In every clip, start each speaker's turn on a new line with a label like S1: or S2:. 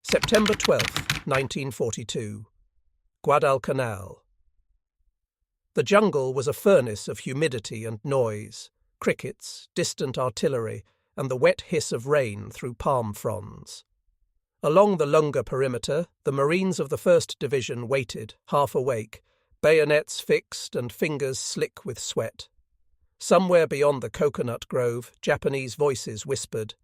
S1: September 12th, 1942. Guadalcanal. The jungle was a furnace of humidity and noise, crickets, distant artillery, and the wet hiss of rain through palm fronds. Along the Lunga perimeter, the Marines of the 1st Division waited, half awake, bayonets fixed and fingers slick with sweat. Somewhere beyond the coconut grove, Japanese voices whispered.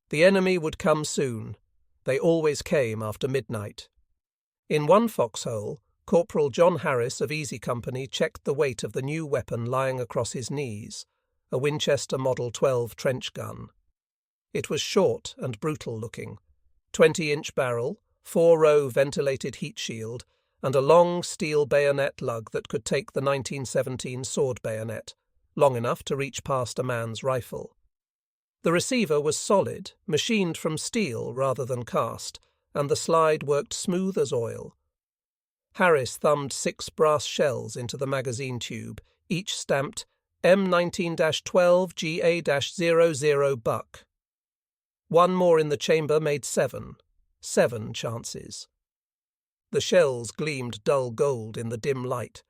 S1: The enemy would come soon. They always came after midnight. In one foxhole, Corporal John Harris of Easy Company checked the weight of the new weapon lying across his knees, a Winchester Model 12 trench gun. It was short and brutal-looking, 20-inch barrel, 4-row ventilated heat shield, and a long steel bayonet lug that could take the 1917 sword bayonet, long enough to reach past a man's rifle. The receiver was solid, machined from steel rather than cast, and the slide worked smooth as oil. Harris thumbed 6 brass shells into the magazine tube, each stamped M19-12 GA-00 Buck. One more in the chamber made 7 chances. The shells gleamed dull gold in the dim light.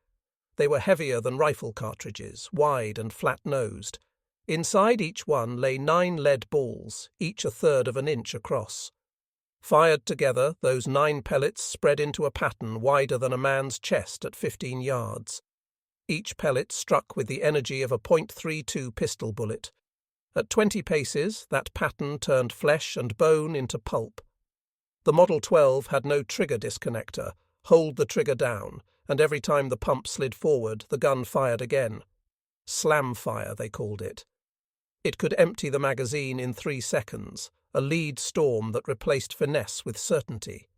S1: They were heavier than rifle cartridges, wide and flat-nosed. Inside each one lay 9 lead balls, each 1/3 of an inch across. Fired together, those 9 pellets spread into a pattern wider than a man's chest at 15 yards. Each pellet struck with the energy of a .32 pistol bullet. At 20 paces, that pattern turned flesh and bone into pulp. The Model 12 had no trigger disconnector, hold the trigger down, and every time the pump slid forward, the gun fired again. Slam fire, they called it. It could empty the magazine in 3 seconds, a lead storm that replaced finesse with certainty.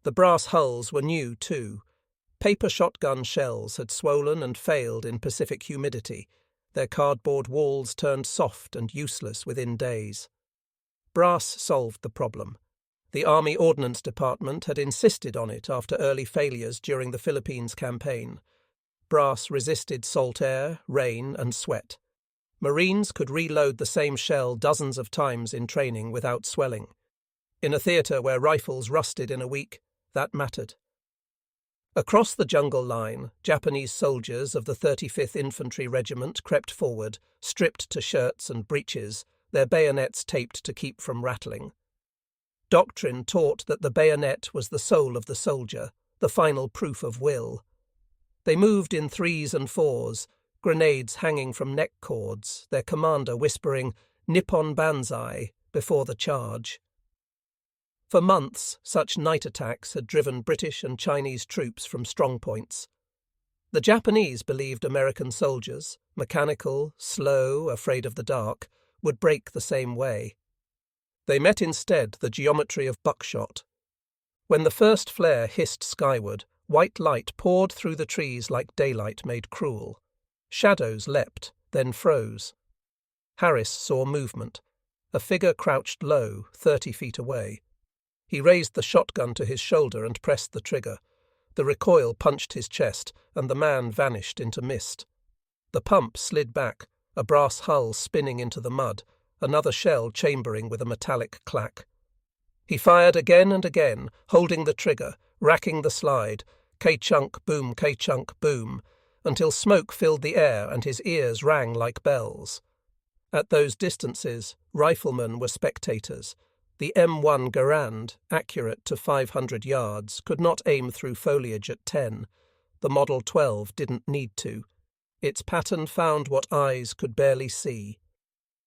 S1: The brass hulls were new, too. Paper shotgun shells had swollen and failed in Pacific humidity. Their cardboard walls turned soft and useless within days. Brass solved the problem. The Army Ordnance Department had insisted on it after early failures during the Philippines campaign. Brass resisted salt air, rain, and sweat. Marines could reload the same shell dozens of times in training without swelling. In a theatre where rifles rusted in a week, that mattered. Across the jungle line, Japanese soldiers of the 35th Infantry Regiment crept forward, stripped to shirts and breeches, their bayonets taped to keep from rattling. Doctrine taught that the bayonet was the soul of the soldier, the final proof of will. They moved in 3s and 4s, grenades hanging from neck cords, their commander whispering "Nippon banzai" before the charge. For months, such night attacks had driven British and Chinese troops from strongpoints. The Japanese believed American soldiers, mechanical, slow, afraid of the dark, would break the same way. They met instead the geometry of buckshot. When the first flare hissed skyward, white light poured through the trees like daylight made cruel. Shadows leapt, then froze. Harris saw movement. A figure crouched low, 30 feet away. He raised the shotgun to his shoulder and pressed the trigger. The recoil punched his chest, and the man vanished into mist. The pump slid back, a brass hull spinning into the mud, another shell chambering with a metallic clack. He fired again and again, holding the trigger, racking the slide, K-chunk, boom, K-chunk, boom, until smoke filled the air and his ears rang like bells. At those distances, riflemen were spectators. The M1 Garand, accurate to 500 yards, could not aim through foliage at 10. The Model 12 didn't need to. Its pattern found what eyes could barely see.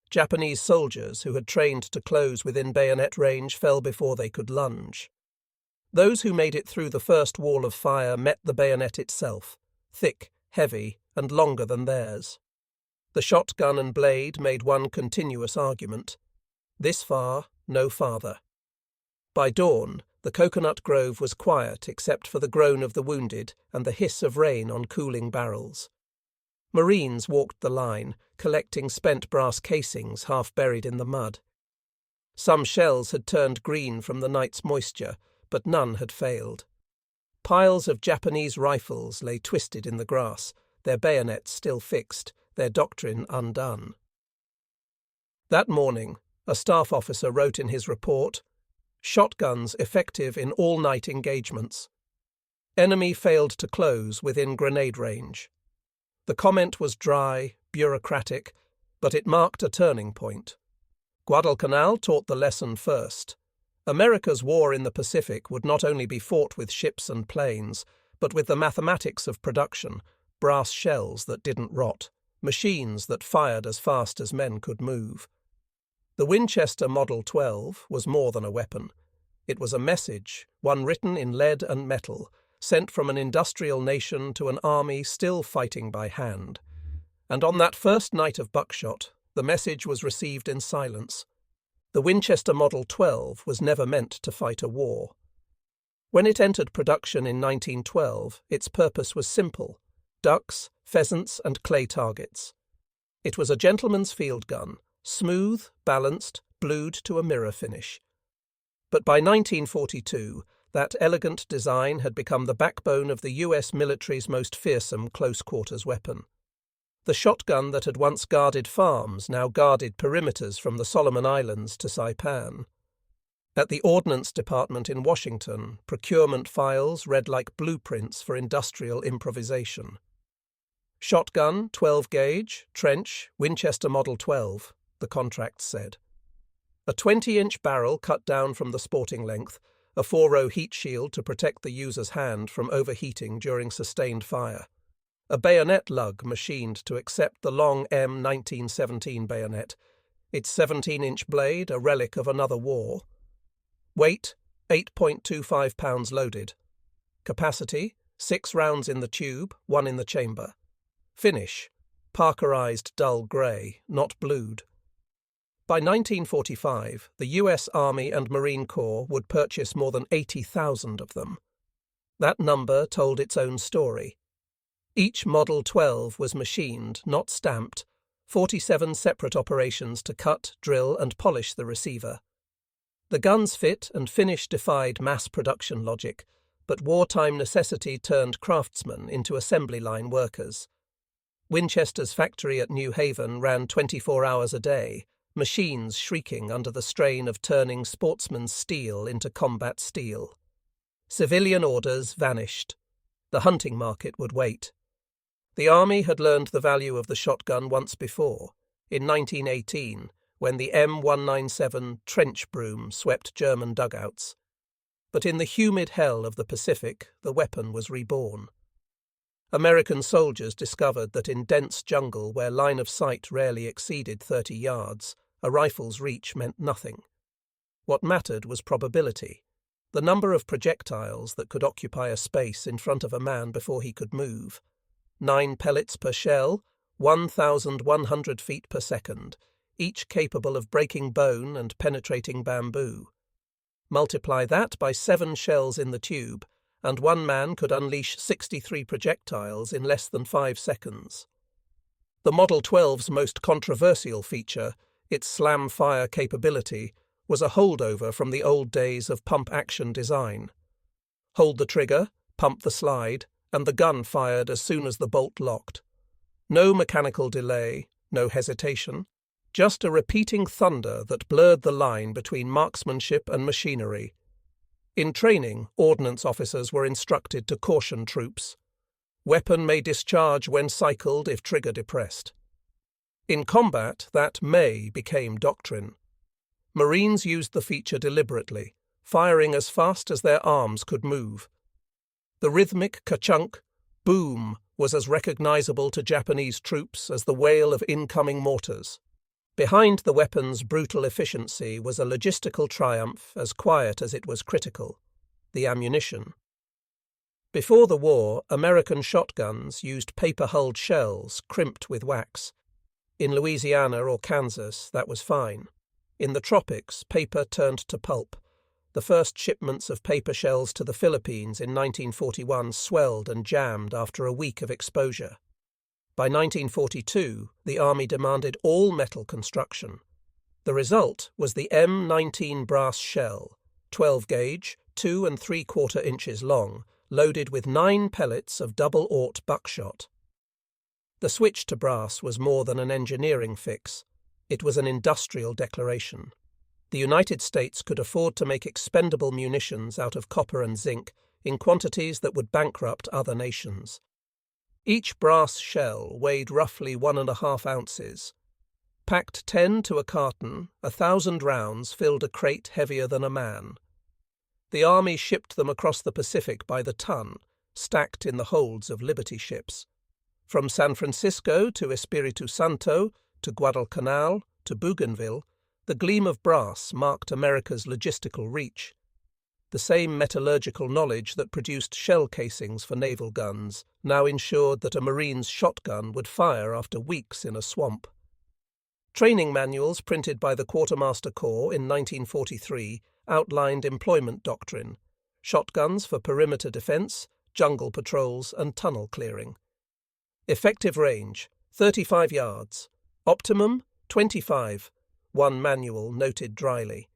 S1: Japanese soldiers who had trained to close within bayonet range fell before they could lunge. Those who made it through the first wall of fire met the bayonet itself, thick, heavy, and longer than theirs. The shotgun and blade made one continuous argument. This far, no farther. By dawn, the coconut grove was quiet except for the groan of the wounded and the hiss of rain on cooling barrels. Marines walked the line, collecting spent brass casings half buried in the mud. Some shells had turned green from the night's moisture, but none had failed. Piles of Japanese rifles lay twisted in the grass, their bayonets still fixed, their doctrine undone. That morning, a staff officer wrote in his report, shotguns effective in all-night engagements. Enemy failed to close within grenade range. The comment was dry, bureaucratic, but it marked a turning point. Guadalcanal taught the lesson first. America's war in the Pacific would not only be fought with ships and planes, but with the mathematics of production, brass shells that didn't rot, machines that fired as fast as men could move. The Winchester Model 12 was more than a weapon. It was a message, one written in lead and metal, sent from an industrial nation to an army still fighting by hand. And on that first night of buckshot, the message was received in silence. The Winchester Model 12 was never meant to fight a war. When it entered production in 1912, its purpose was simple: ducks, pheasants, and clay targets. It was a gentleman's field gun, smooth, balanced, blued to a mirror finish. But by 1942, that elegant design had become the backbone of the US military's most fearsome close-quarters weapon. The shotgun that had once guarded farms now guarded perimeters from the Solomon Islands to Saipan. At the Ordnance Department in Washington, procurement files read like blueprints for industrial improvisation. Shotgun, 12-gauge, trench, Winchester Model 12, the contracts said. A 20-inch barrel cut down from the sporting length, a 4-row heat shield to protect the user's hand from overheating during sustained fire. A bayonet lug machined to accept the long M1917 bayonet, its 17-inch blade a relic of another war. Weight, 8.25 pounds loaded. Capacity, 6 rounds in the tube, 1 in the chamber. Finish, parkerized dull grey, not blued. By 1945, the US Army and Marine Corps would purchase more than 80,000 of them. That number told its own story. Each Model 12 was machined, not stamped, 47 separate operations to cut, drill, and polish the receiver. The gun's fit and finish defied mass production logic, but wartime necessity turned craftsmen into assembly line workers. Winchester's factory at New Haven ran 24 hours a day, machines shrieking under the strain of turning sportsman's steel into combat steel. Civilian orders vanished. The hunting market would wait. The Army had learned the value of the shotgun once before, in 1918, when the M197 trench broom swept German dugouts. But in the humid hell of the Pacific, the weapon was reborn. American soldiers discovered that in dense jungle where line of sight rarely exceeded 30 yards, a rifle's reach meant nothing. What mattered was probability, the number of projectiles that could occupy a space in front of a man before he could move. 9 pellets per shell, 1,100 feet per second, each capable of breaking bone and penetrating bamboo. Multiply that by 7 shells in the tube, and one man could unleash 63 projectiles in less than 5 seconds. The Model 12's most controversial feature, its slam-fire capability, was a holdover from the old days of pump-action design. Hold the trigger, pump the slide, and the gun fired as soon as the bolt locked. No mechanical delay, no hesitation, just a repeating thunder that blurred the line between marksmanship and machinery. In training, ordnance officers were instructed to caution troops. Weapon may discharge when cycled if trigger depressed. In combat, that may became doctrine. Marines used the feature deliberately, firing as fast as their arms could move. The rhythmic ka-chunk, boom, was as recognizable to Japanese troops as the wail of incoming mortars. Behind the weapon's brutal efficiency was a logistical triumph as quiet as it was critical: the ammunition. Before the war, American shotguns used paper-hulled shells crimped with wax. In Louisiana or Kansas, that was fine. In the tropics, paper turned to pulp. The first shipments of paper shells to the Philippines in 1941 swelled and jammed after a week of exposure. By 1942, the Army demanded all metal construction. The result was the M19 brass shell, 12-gauge, 2 3/4 inches long, loaded with 9 pellets of double-aught buckshot. The switch to brass was more than an engineering fix. It was an industrial declaration. The United States could afford to make expendable munitions out of copper and zinc in quantities that would bankrupt other nations. Each brass shell weighed roughly 1.5 ounces. Packed 10 to a carton, 1,000 rounds filled a crate heavier than a man. The army shipped them across the Pacific by the ton, stacked in the holds of Liberty ships. From San Francisco to Espiritu Santo, to Guadalcanal, to Bougainville, the gleam of brass marked America's logistical reach. The same metallurgical knowledge that produced shell casings for naval guns now ensured that a Marine's shotgun would fire after weeks in a swamp. Training manuals printed by the Quartermaster Corps in 1943 outlined employment doctrine: shotguns for perimeter defense, jungle patrols, and tunnel clearing. Effective range, 35 yards. Optimum, 25, one manual noted dryly.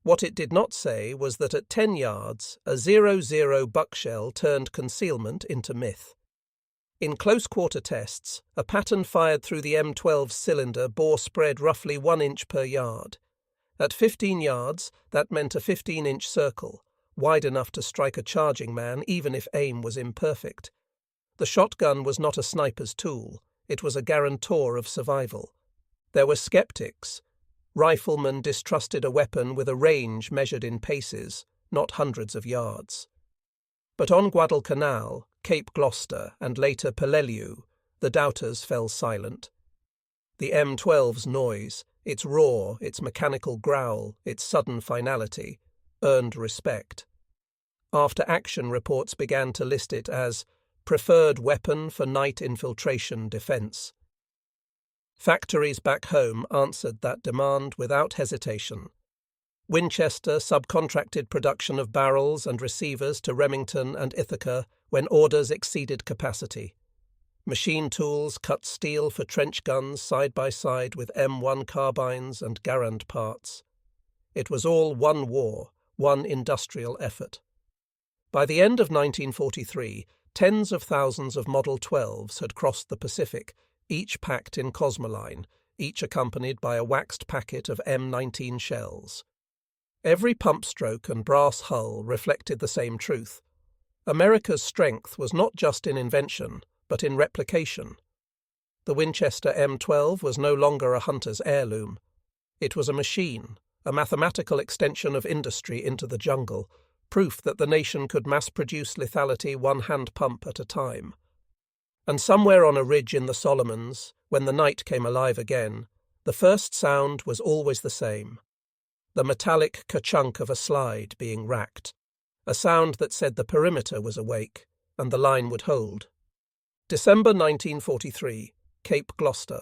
S1: What it did not say was that at 10 yards, a 00 buckshell turned concealment into myth. In close-quarter tests, a pattern fired through the M12 cylinder bore spread roughly 1 inch per yard. At 15 yards, that meant a 15-inch circle, wide enough to strike a charging man even if aim was imperfect. The shotgun was not a sniper's tool, it was a guarantor of survival. There were skeptics. Riflemen distrusted a weapon with a range measured in paces, not hundreds of yards. But on Guadalcanal, Cape Gloucester, and later Peleliu, the doubters fell silent. The M12's noise, its roar, its mechanical growl, its sudden finality, earned respect. After-action reports began to list it as preferred weapon for night infiltration defense. Factories back home answered that demand without hesitation. Winchester subcontracted production of barrels and receivers to Remington and Ithaca when orders exceeded capacity. Machine tools cut steel for trench guns side by side with M1 carbines and Garand parts. It was all one war, one industrial effort. By the end of 1943, tens of thousands of Model 12s had crossed the Pacific, each packed in Cosmoline, each accompanied by a waxed packet of M19 shells. Every pump stroke and brass hull reflected the same truth. America's strength was not just in invention, but in replication. The Winchester M12 was no longer a hunter's heirloom. It was a machine, a mathematical extension of industry into the jungle, proof that the nation could mass-produce lethality one hand pump at a time. And somewhere on a ridge in the Solomons, when the night came alive again, the first sound was always the same. The metallic ka-chunk of a slide being racked, a sound that said the perimeter was awake, and the line would hold. December 1943, Cape Gloucester.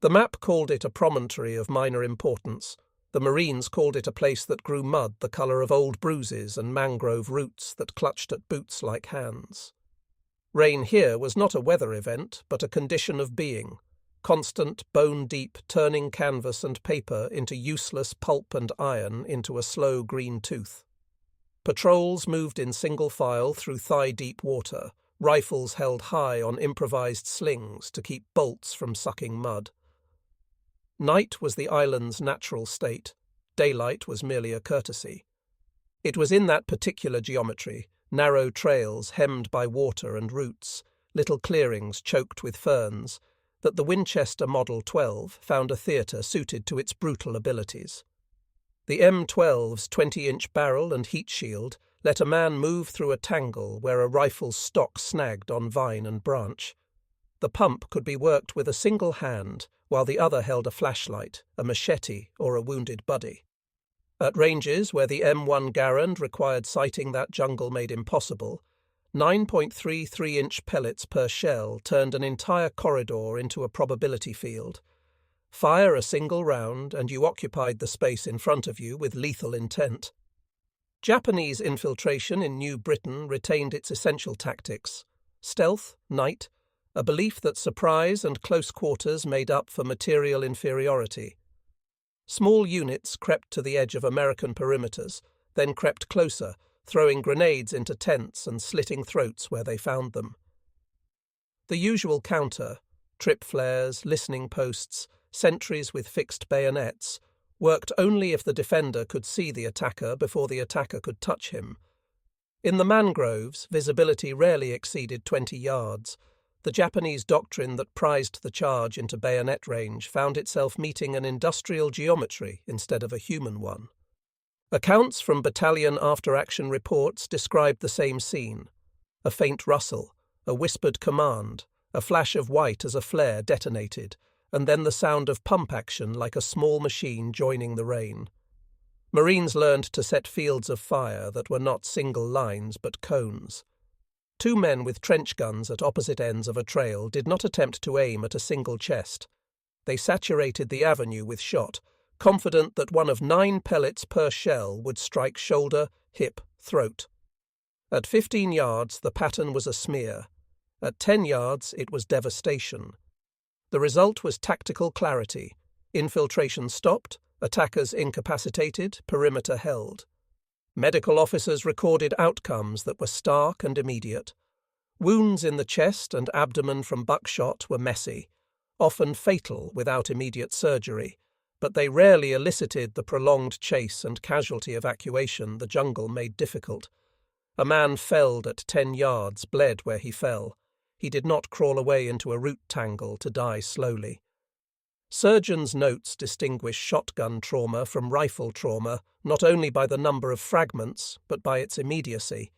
S1: The map called it a promontory of minor importance. The Marines called it a place that grew mud the colour of old bruises and mangrove roots that clutched at boots like hands. Rain here was not a weather event, but a condition of being, constant, bone-deep, turning canvas and paper into useless pulp and iron into a slow green tooth. Patrols moved in single file through thigh-deep water, rifles held high on improvised slings to keep bolts from sucking mud. Night was the island's natural state. Daylight was merely a courtesy. It was in that particular geometry, narrow trails hemmed by water and roots, little clearings choked with ferns, that the Winchester Model 12 found a theatre suited to its brutal abilities. The M12's 20-inch barrel and heat shield let a man move through a tangle where a rifle's stock snagged on vine and branch. The pump could be worked with a single hand, while the other held a flashlight, a machete, or a wounded buddy. At ranges where the M1 Garand required sighting that jungle made impossible, 9.33-inch pellets per shell turned an entire corridor into a probability field. Fire a single round and you occupied the space in front of you with lethal intent. Japanese infiltration in New Britain retained its essential tactics: stealth, night, a belief that surprise and close quarters made up for material inferiority. Small units crept to the edge of American perimeters, then crept closer, throwing grenades into tents and slitting throats where they found them. The usual counter, trip flares, listening posts, sentries with fixed bayonets, worked only if the defender could see the attacker before the attacker could touch him. In the mangroves, visibility rarely exceeded 20 yards. The Japanese doctrine that prized the charge into bayonet range found itself meeting an industrial geometry instead of a human one. Accounts from battalion after-action reports described the same scene. A faint rustle, a whispered command, a flash of white as a flare detonated, and then the sound of pump action like a small machine joining the rain. Marines learned to set fields of fire that were not single lines but cones. Two men with trench guns at opposite ends of a trail did not attempt to aim at a single chest. They saturated the avenue with shot, confident that one of 9 pellets per shell would strike shoulder, hip, throat. At 15 yards, the pattern was a smear. At 10 yards, it was devastation. The result was tactical clarity. Infiltration stopped, attackers incapacitated, perimeter held. Medical officers recorded outcomes that were stark and immediate. Wounds in the chest and abdomen from buckshot were messy, often fatal without immediate surgery, but they rarely elicited the prolonged chase and casualty evacuation the jungle made difficult. A man felled at 10 yards bled where he fell. He did not crawl away into a root tangle to die slowly. Surgeons' notes distinguish shotgun trauma from rifle trauma not only by the number of fragments, but by its immediacy.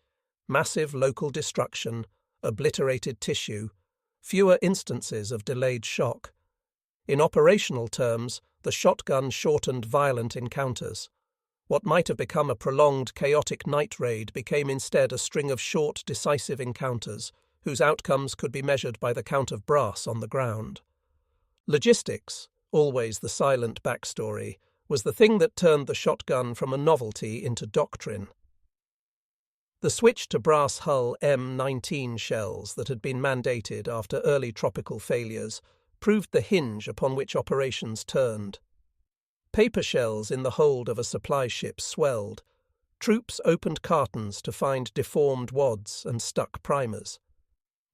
S1: Massive local destruction, obliterated tissue, fewer instances of delayed shock. In operational terms, the shotgun shortened violent encounters. What might have become a prolonged, chaotic night raid became instead a string of short, decisive encounters, whose outcomes could be measured by the count of brass on the ground. Logistics, always the silent backstory, was the thing that turned the shotgun from a novelty into doctrine. The switch to brass hull M19 shells that had been mandated after early tropical failures proved the hinge upon which operations turned. Paper shells in the hold of a supply ship swelled. Troops opened cartons to find deformed wads and stuck primers.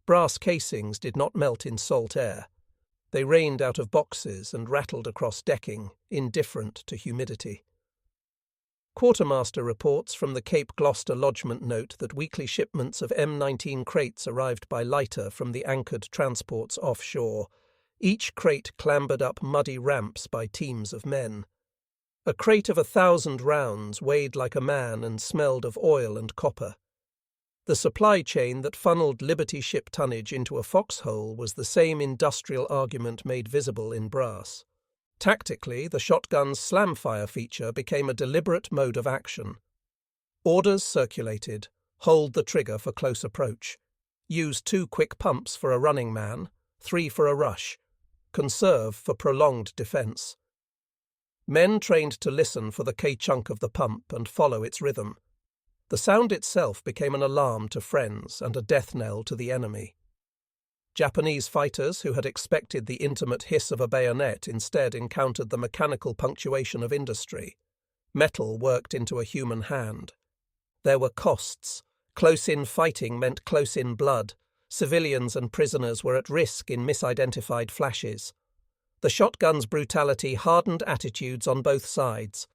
S1: Brass casings did not melt in salt air. They rained out of boxes and rattled across decking, indifferent to humidity. Quartermaster reports from the Cape Gloucester lodgement note that weekly shipments of M19 crates arrived by Leyte from the anchored transports offshore. Each crate clambered up muddy ramps by teams of men. A crate of 1,000 rounds weighed like a man and smelled of oil and copper. The supply chain that funneled Liberty ship tonnage into a foxhole was the same industrial argument made visible in brass. Tactically, the shotgun's slam-fire feature became a deliberate mode of action. Orders circulated: hold the trigger for close approach, use 2 quick pumps for a running man, 3 for a rush, conserve for prolonged defence. Men trained to listen for the K-chunk of the pump and follow its rhythm. The sound itself became an alarm to friends and a death knell to the enemy. Japanese fighters who had expected the intimate hiss of a bayonet instead encountered the mechanical punctuation of industry. Metal worked into a human hand. There were costs. Close-in fighting meant close-in blood. Civilians and prisoners were at risk in misidentified flashes. The shotgun's brutality hardened attitudes on both sides.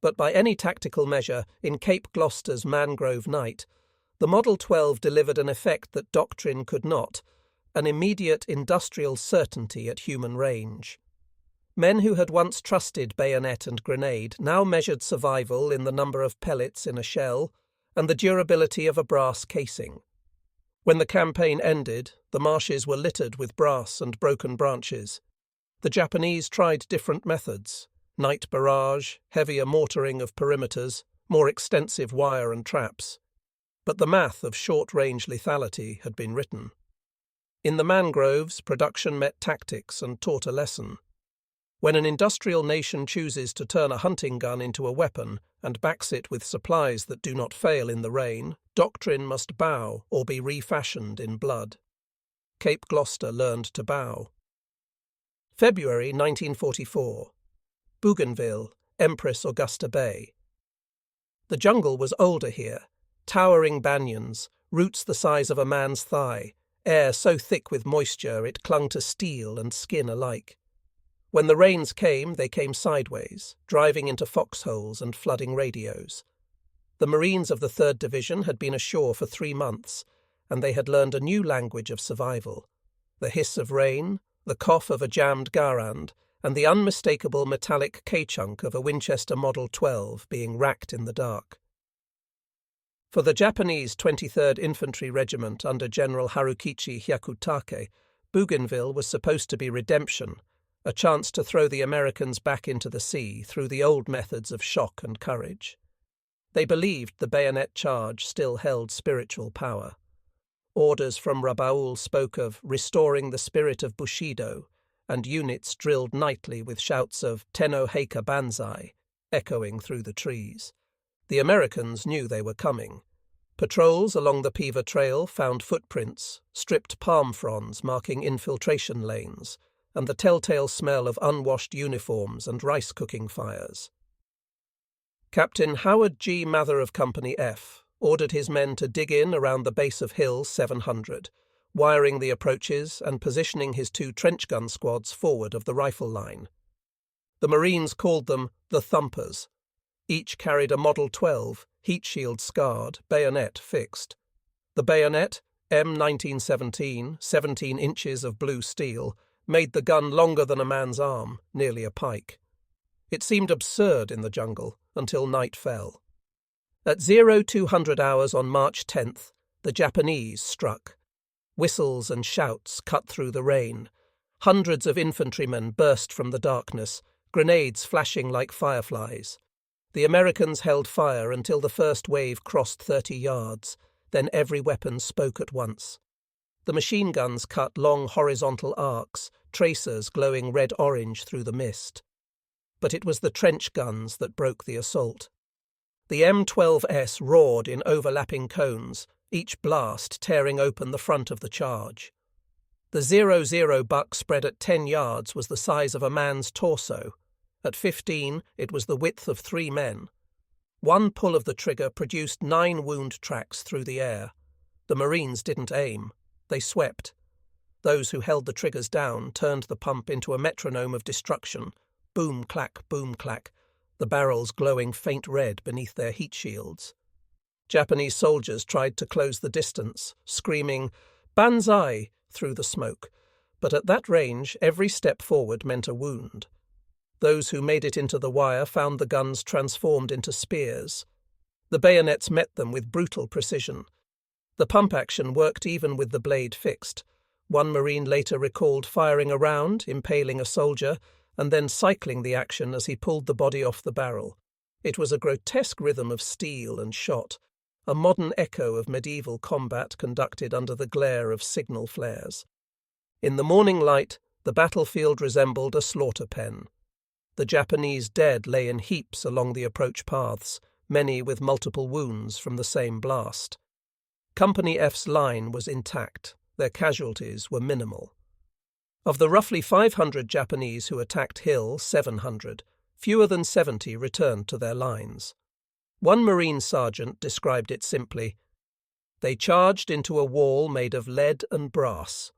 S1: But by any tactical measure, in Cape Gloucester's mangrove night, the Model 12 delivered an effect that doctrine could not, an immediate industrial certainty at human range. Men who had once trusted bayonet and grenade now measured survival in the number of pellets in a shell and the durability of a brass casing. When the campaign ended, the marshes were littered with brass and broken branches. The Japanese tried different methods: night barrage, heavier mortaring of perimeters, more extensive wire and traps. But the math of short-range lethality had been written. In the mangroves, production met tactics and taught a lesson. When an industrial nation chooses to turn a hunting gun into a weapon and backs it with supplies that do not fail in the rain, doctrine must bow or be refashioned in blood. Cape Gloucester learned to bow. February 1944. Bougainville, Empress Augusta Bay. The jungle was older here, towering banyans, roots the size of a man's thigh, air so thick with moisture it clung to steel and skin alike. When the rains came, they came sideways, driving into foxholes and flooding radios. The Marines of the 3rd Division had been ashore for 3 months, and they had learned a new language of survival. The hiss of rain, the cough of a jammed garand, and the unmistakable metallic K-chunk of a Winchester Model 12 being racked in the dark. For the Japanese 23rd Infantry Regiment under General Harukichi Hyakutake, Bougainville was supposed to be redemption, a chance to throw the Americans back into the sea through the old methods of shock and courage. They believed the bayonet charge still held spiritual power. Orders from Rabaul spoke of restoring the spirit of Bushido, and units drilled nightly with shouts of Tenno Heika Banzai echoing through the trees. The Americans knew they were coming. Patrols along the Piva Trail found footprints, stripped palm fronds marking infiltration lanes, and the telltale smell of unwashed uniforms and rice-cooking fires. Captain Howard G. Mather of Company F ordered his men to dig in around the base of Hill 700, wiring the approaches and positioning his 2 trench gun squads forward of the rifle line. The Marines called them the Thumpers. Each carried a Model 12, heat shield scarred, bayonet fixed. The bayonet, M1917, 17 inches of blue steel, made the gun longer than a man's arm, nearly a pike. It seemed absurd in the jungle until night fell. At 0200 hours on March 10th, the Japanese struck. Whistles and shouts cut through the rain. Hundreds of infantrymen burst from the darkness, grenades flashing like fireflies. The Americans held fire until the first wave crossed 30 yards, then every weapon spoke at once. The machine guns cut long horizontal arcs, tracers glowing red-orange through the mist. But it was the trench guns that broke the assault. The M12s roared in overlapping cones, each blast tearing open the front of the charge. The 00 buck spread at 10 yards was the size of a man's torso. At 15, it was the width of 3 men. One pull of the trigger produced 9 wound tracks through the air. The Marines didn't aim. They swept. Those who held the triggers down turned the pump into a metronome of destruction. Boom, clack, the barrels glowing faint red beneath their heat shields. Japanese soldiers tried to close the distance, screaming, "Banzai!" through the smoke, but at that range every step forward meant a wound. Those who made it into the wire found the guns transformed into spears. The bayonets met them with brutal precision. The pump action worked even with the blade fixed. One Marine later recalled firing a round, impaling a soldier, and then cycling the action as he pulled the body off the barrel. It was a grotesque rhythm of steel and shot, a modern echo of medieval combat conducted under the glare of signal flares. In the morning light, the battlefield resembled a slaughter pen. The Japanese dead lay in heaps along the approach paths, many with multiple wounds from the same blast. Company F's line was intact. Their casualties were minimal. Of the roughly 500 Japanese who attacked Hill 700, fewer than 70 returned to their lines. One Marine sergeant described it simply, "They charged into a wall made of lead and brass."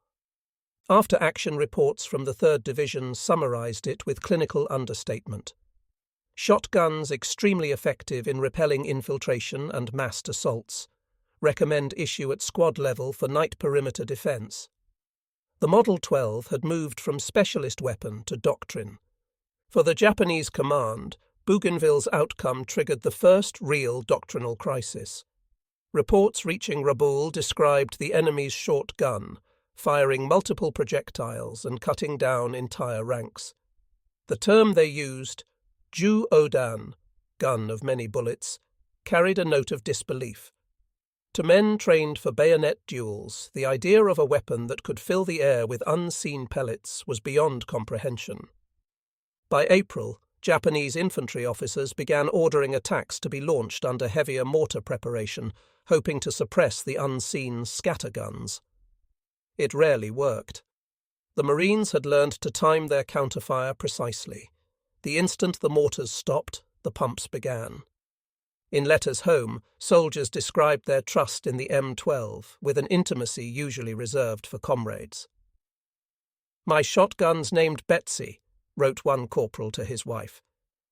S1: After-action reports from the 3rd Division summarized it with clinical understatement. Shotguns extremely effective in repelling infiltration and massed assaults. Recommend issue at squad level for night perimeter defense. The Model 12 had moved from specialist weapon to doctrine. For the Japanese command, Bougainville's outcome triggered the first real doctrinal crisis. Reports reaching Rabaul described the enemy's short gun, firing multiple projectiles and cutting down entire ranks. The term they used, Ju Odan, gun of many bullets, carried a note of disbelief. To men trained for bayonet duels, the idea of a weapon that could fill the air with unseen pellets was beyond comprehension. By April, Japanese infantry officers began ordering attacks to be launched under heavier mortar preparation, hoping to suppress the unseen scatterguns. It rarely worked. The Marines had learned to time their counterfire precisely. The instant the mortars stopped, the pumps began. In letters home, soldiers described their trust in the M12 with an intimacy usually reserved for comrades. "My shotgun's named Betsy. wrote one corporal to his wife.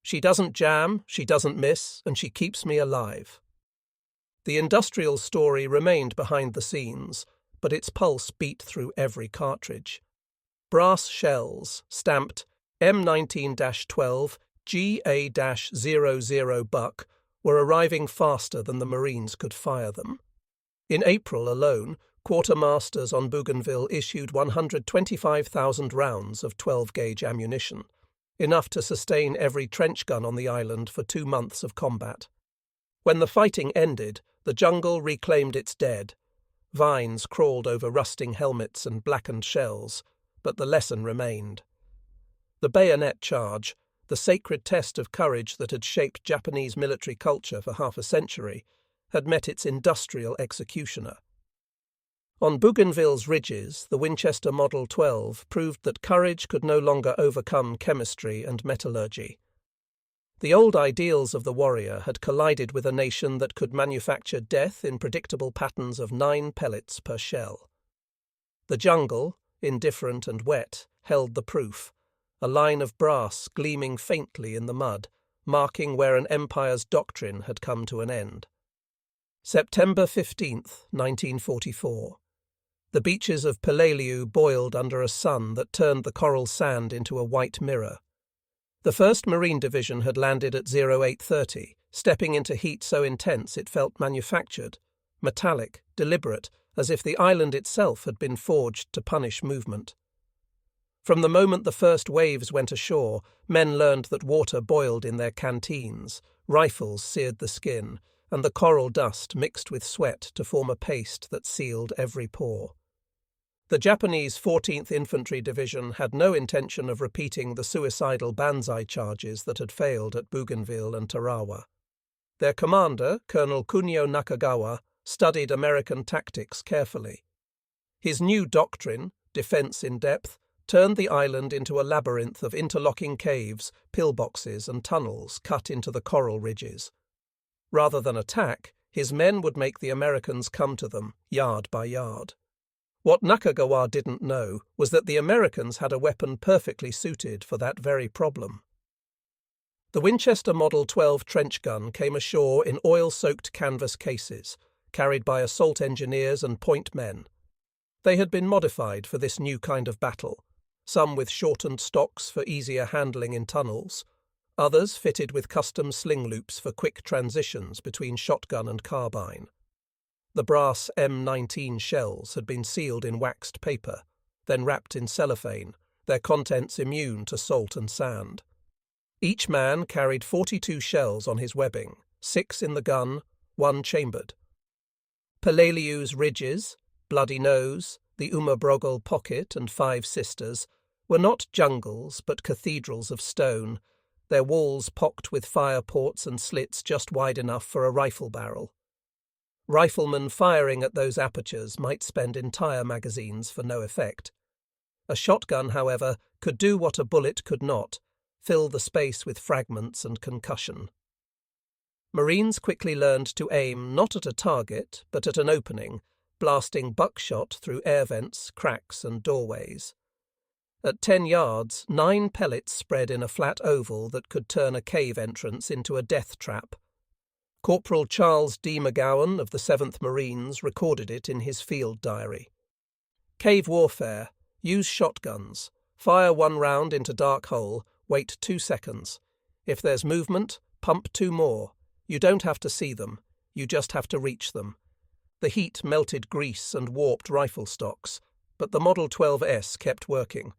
S1: "She doesn't jam, she doesn't miss, and she keeps me alive." The industrial story remained behind the scenes, but its pulse beat through every cartridge. Brass shells, stamped M19-12 GA-00 Buck, were arriving faster than the Marines could fire them. In April alone, quartermasters on Bougainville issued 125,000 rounds of 12-gauge ammunition, enough to sustain every trench gun on the island for 2 months of combat. When the fighting ended, the jungle reclaimed its dead. Vines crawled over rusting helmets and blackened shells, but the lesson remained. The bayonet charge, the sacred test of courage that had shaped Japanese military culture for half a century, had met its industrial executioner. On Bougainville's ridges, the Winchester Model 12 proved that courage could no longer overcome chemistry and metallurgy. The old ideals of the warrior had collided with a nation that could manufacture death in predictable patterns of 9 pellets per shell. The jungle, indifferent and wet, held the proof, a line of brass gleaming faintly in the mud, marking where an empire's doctrine had come to an end. September 15th, 1944. The beaches of Peleliu boiled under a sun that turned the coral sand into a white mirror. The 1st Marine Division had landed at 0830, stepping into heat so intense it felt manufactured, metallic, deliberate, as if the island itself had been forged to punish movement. From the moment the first waves went ashore, men learned that water boiled in their canteens, rifles seared the skin, and the coral dust mixed with sweat to form a paste that sealed every pore. The Japanese 14th Infantry Division had no intention of repeating the suicidal banzai charges that had failed at Bougainville and Tarawa. Their commander, Colonel Kunio Nakagawa, studied American tactics carefully. His new doctrine, defense in depth, turned the island into a labyrinth of interlocking caves, pillboxes, and tunnels cut into the coral ridges. Rather than attack, his men would make the Americans come to them, yard by yard. What Nakagawa didn't know was that the Americans had a weapon perfectly suited for that very problem. The Winchester Model 12 trench gun came ashore in oil-soaked canvas cases, carried by assault engineers and point men. They had been modified for this new kind of battle, some with shortened stocks for easier handling in tunnels, others fitted with custom sling loops for quick transitions between shotgun and carbine. The brass M19 shells had been sealed in waxed paper, then wrapped in cellophane, their contents immune to salt and sand. Each man carried 42 shells on his webbing, 6 in the gun, 1 chambered. Peleliu's ridges, Bloody Nose, the Umabrogel Pocket and 5 Sisters were not jungles but cathedrals of stone, their walls pocked with fire ports and slits just wide enough for a rifle barrel. Riflemen firing at those apertures might spend entire magazines for no effect. A shotgun, however, could do what a bullet could not, fill the space with fragments and concussion. Marines quickly learned to aim not at a target, but at an opening, blasting buckshot through air vents, cracks, and doorways. At 10 yards, 9 pellets spread in a flat oval that could turn a cave entrance into a death trap. Corporal Charles D. McGowan of the 7th Marines recorded it in his field diary. Cave warfare. Use shotguns. Fire 1 round into dark hole, wait 2 seconds. If there's movement, pump 2 more. You don't have to see them, you just have to reach them. The heat melted grease and warped rifle stocks, but the Model 12S kept working.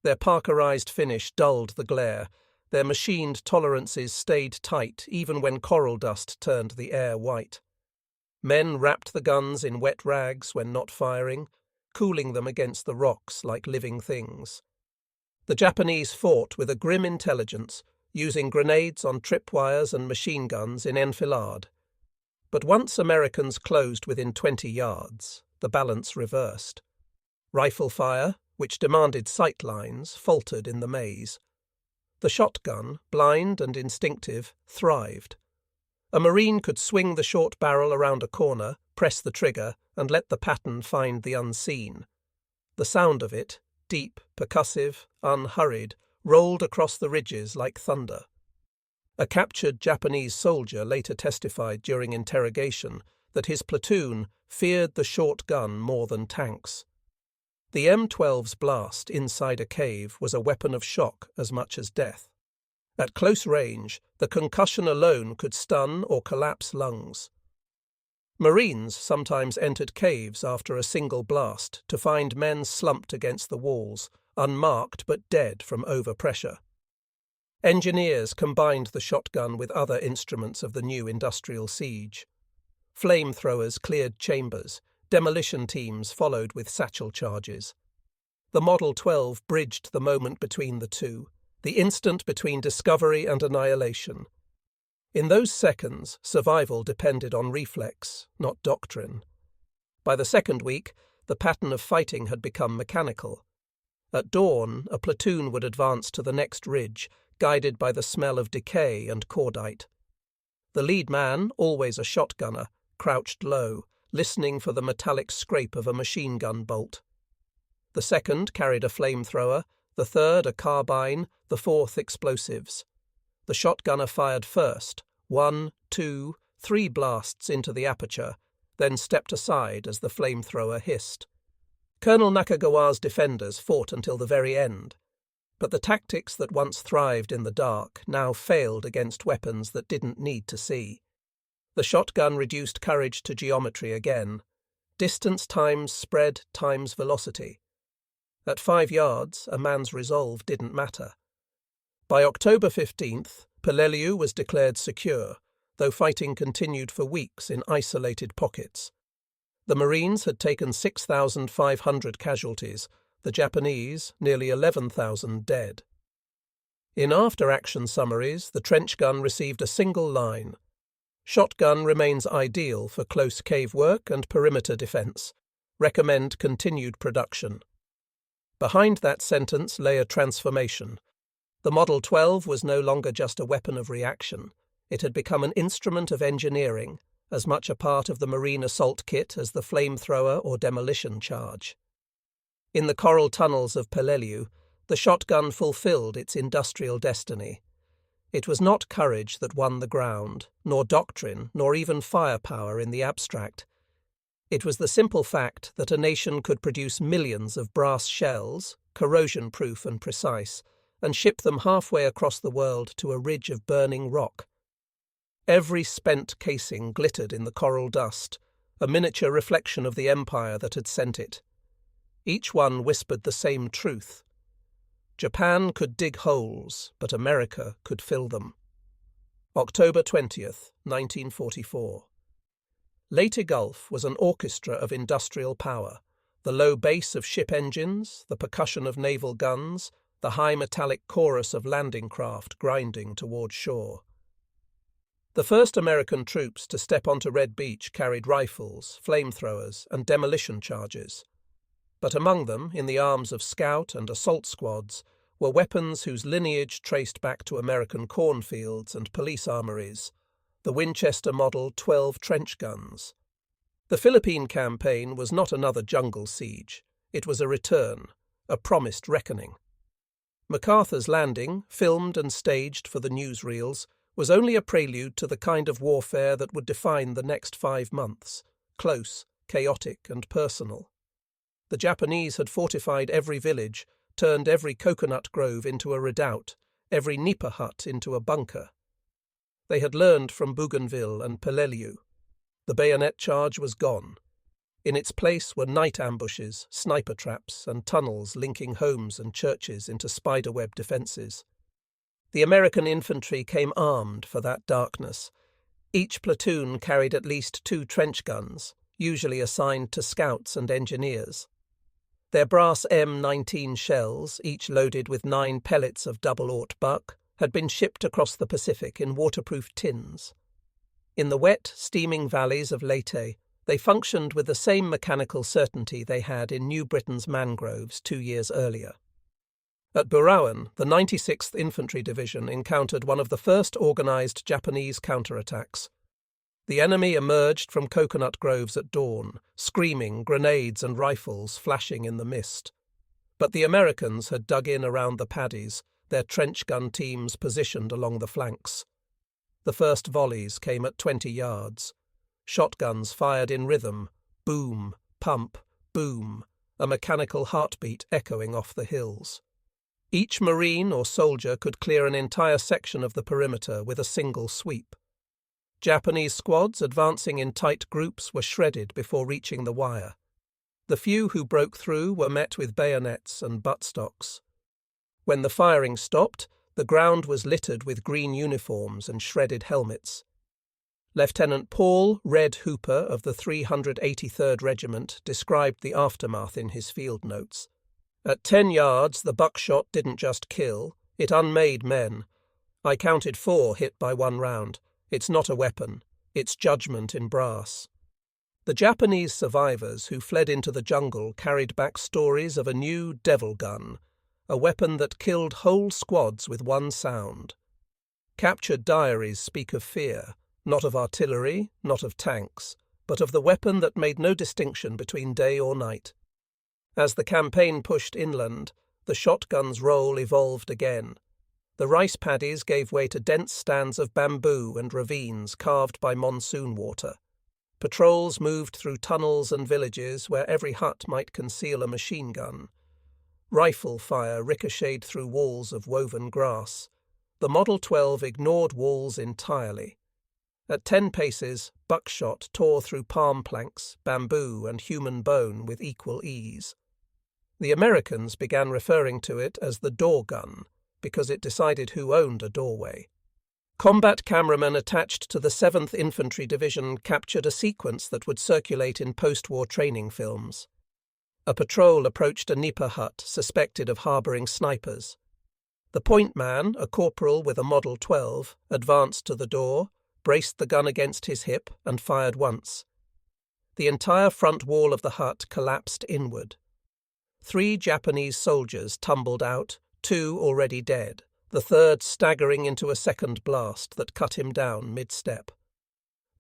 S1: Their Parkerized finish dulled the glare. Their machined tolerances stayed tight even when coral dust turned the air white. Men wrapped the guns in wet rags when not firing, cooling them against the rocks like living things. The Japanese fought with a grim intelligence, using grenades on tripwires and machine guns in enfilade. But once Americans closed within 20 yards, the balance reversed. Rifle fire, which demanded sight lines, faltered in the maze. The shotgun, blind and instinctive, thrived. A Marine could swing the short barrel around a corner, press the trigger, and let the pattern find the unseen. The sound of it, deep, percussive, unhurried, rolled across the ridges like thunder. A captured Japanese soldier later testified during interrogation that his platoon feared the short gun more than tanks. The M12's blast inside a cave was a weapon of shock as much as death. At close range, the concussion alone could stun or collapse lungs. Marines sometimes entered caves after a single blast to find men slumped against the walls, unmarked but dead from overpressure. Engineers combined the shotgun with other instruments of the new industrial siege. Flamethrowers cleared chambers, demolition teams followed with satchel charges. The Model 12 bridged the moment between the two, the instant between discovery and annihilation. In those seconds, survival depended on reflex, not doctrine. By the second week, the pattern of fighting had become mechanical. At dawn, a platoon would advance to the next ridge, guided by the smell of decay and cordite. The lead man, always a shotgunner, crouched low, listening for the metallic scrape of a machine gun bolt. The second carried a flamethrower, the third a carbine, the fourth explosives. The shotgunner fired first, 1, 2, 3 blasts into the aperture, then stepped aside as the flamethrower hissed. Colonel Nakagawa's defenders fought until the very end, but the tactics that once thrived in the dark now failed against weapons that didn't need to see. The shotgun reduced courage to geometry again. Distance times spread times velocity. At 5 yards, a man's resolve didn't matter. By October 15th, Peleliu was declared secure, though fighting continued for weeks in isolated pockets. The Marines had taken 6,500 casualties, the Japanese nearly 11,000 dead. In after-action summaries, the trench gun received a single line. Shotgun remains ideal for close cave work and perimeter defense. Recommend continued production. Behind that sentence lay a transformation. The Model 12 was no longer just a weapon of reaction. It had become an instrument of engineering, as much a part of the Marine assault kit as the flamethrower or demolition charge. In the coral tunnels of Peleliu, the shotgun fulfilled its industrial destiny. It was not courage that won the ground, nor doctrine, nor even firepower in the abstract. It was the simple fact that a nation could produce millions of brass shells, corrosion-proof and precise, and ship them halfway across the world to a ridge of burning rock. Every spent casing glittered in the coral dust, a miniature reflection of the empire that had sent it. Each one whispered the same truth. Japan could dig holes, but America could fill them. October 20th, 1944. Leyte Gulf was an orchestra of industrial power, the low bass of ship engines, the percussion of naval guns, the high metallic chorus of landing craft grinding toward shore. The first American troops to step onto Red Beach carried rifles, flamethrowers, and demolition charges. But among them, in the arms of scout and assault squads, were weapons whose lineage traced back to American cornfields and police armories, the Winchester Model 12 trench guns. The Philippine campaign was not another jungle siege. It was a return, a promised reckoning. MacArthur's Landing, filmed and staged for the newsreels, was only a prelude to the kind of warfare that would define the next 5 months, close, chaotic, and personal. The Japanese had fortified every village, turned every coconut grove into a redoubt, every nipa hut into a bunker. They had learned from Bougainville and Peleliu. The bayonet charge was gone. In its place were night ambushes, sniper traps, and tunnels linking homes and churches into spiderweb defences. The American infantry came armed for that darkness. Each platoon carried at least 2 trench guns, usually assigned to scouts and engineers. Their brass M19 shells, each loaded with 9 pellets of double-aught buck, had been shipped across the Pacific in waterproof tins. In the wet, steaming valleys of Leyte, they functioned with the same mechanical certainty they had in New Britain's mangroves 2 years earlier. At Burauen, the 96th Infantry Division encountered one of the first organised Japanese counterattacks. The enemy emerged from coconut groves at dawn, screaming, grenades and rifles flashing in the mist. But the Americans had dug in around the paddies, their trench gun teams positioned along the flanks. The first volleys came at 20 yards. Shotguns fired in rhythm, boom, pump, boom, a mechanical heartbeat echoing off the hills. Each Marine or soldier could clear an entire section of the perimeter with a single sweep. Japanese squads advancing in tight groups were shredded before reaching the wire. The few who broke through were met with bayonets and buttstocks. When the firing stopped, the ground was littered with green uniforms and shredded helmets. Lieutenant Paul Red Hooper of the 383rd Regiment described the aftermath in his field notes. At 10 yards, the buckshot didn't just kill, it unmade men. I counted 4 hit by one round. It's not a weapon, it's judgment in brass. The Japanese survivors who fled into the jungle carried back stories of a new devil gun, a weapon that killed whole squads with one sound. Captured diaries speak of fear, not of artillery, not of tanks, but of the weapon that made no distinction between day or night. As the campaign pushed inland, the shotgun's role evolved again. The rice paddies gave way to dense stands of bamboo and ravines carved by monsoon water. Patrols moved through tunnels and villages where every hut might conceal a machine gun. Rifle fire ricocheted through walls of woven grass. The Model 12 ignored walls entirely. At 10 paces, buckshot tore through palm planks, bamboo, and human bone with equal ease. The Americans began referring to it as the door gun, because it decided who owned a doorway. Combat cameramen attached to the 7th Infantry Division captured a sequence that would circulate in post-war training films. A patrol approached a Nipa hut suspected of harbouring snipers. The point man, a corporal with a Model 12, advanced to the door, braced the gun against his hip, and fired once. The entire front wall of the hut collapsed inward. 3 Japanese soldiers tumbled out, 2 already dead, the third staggering into a second blast that cut him down mid-step.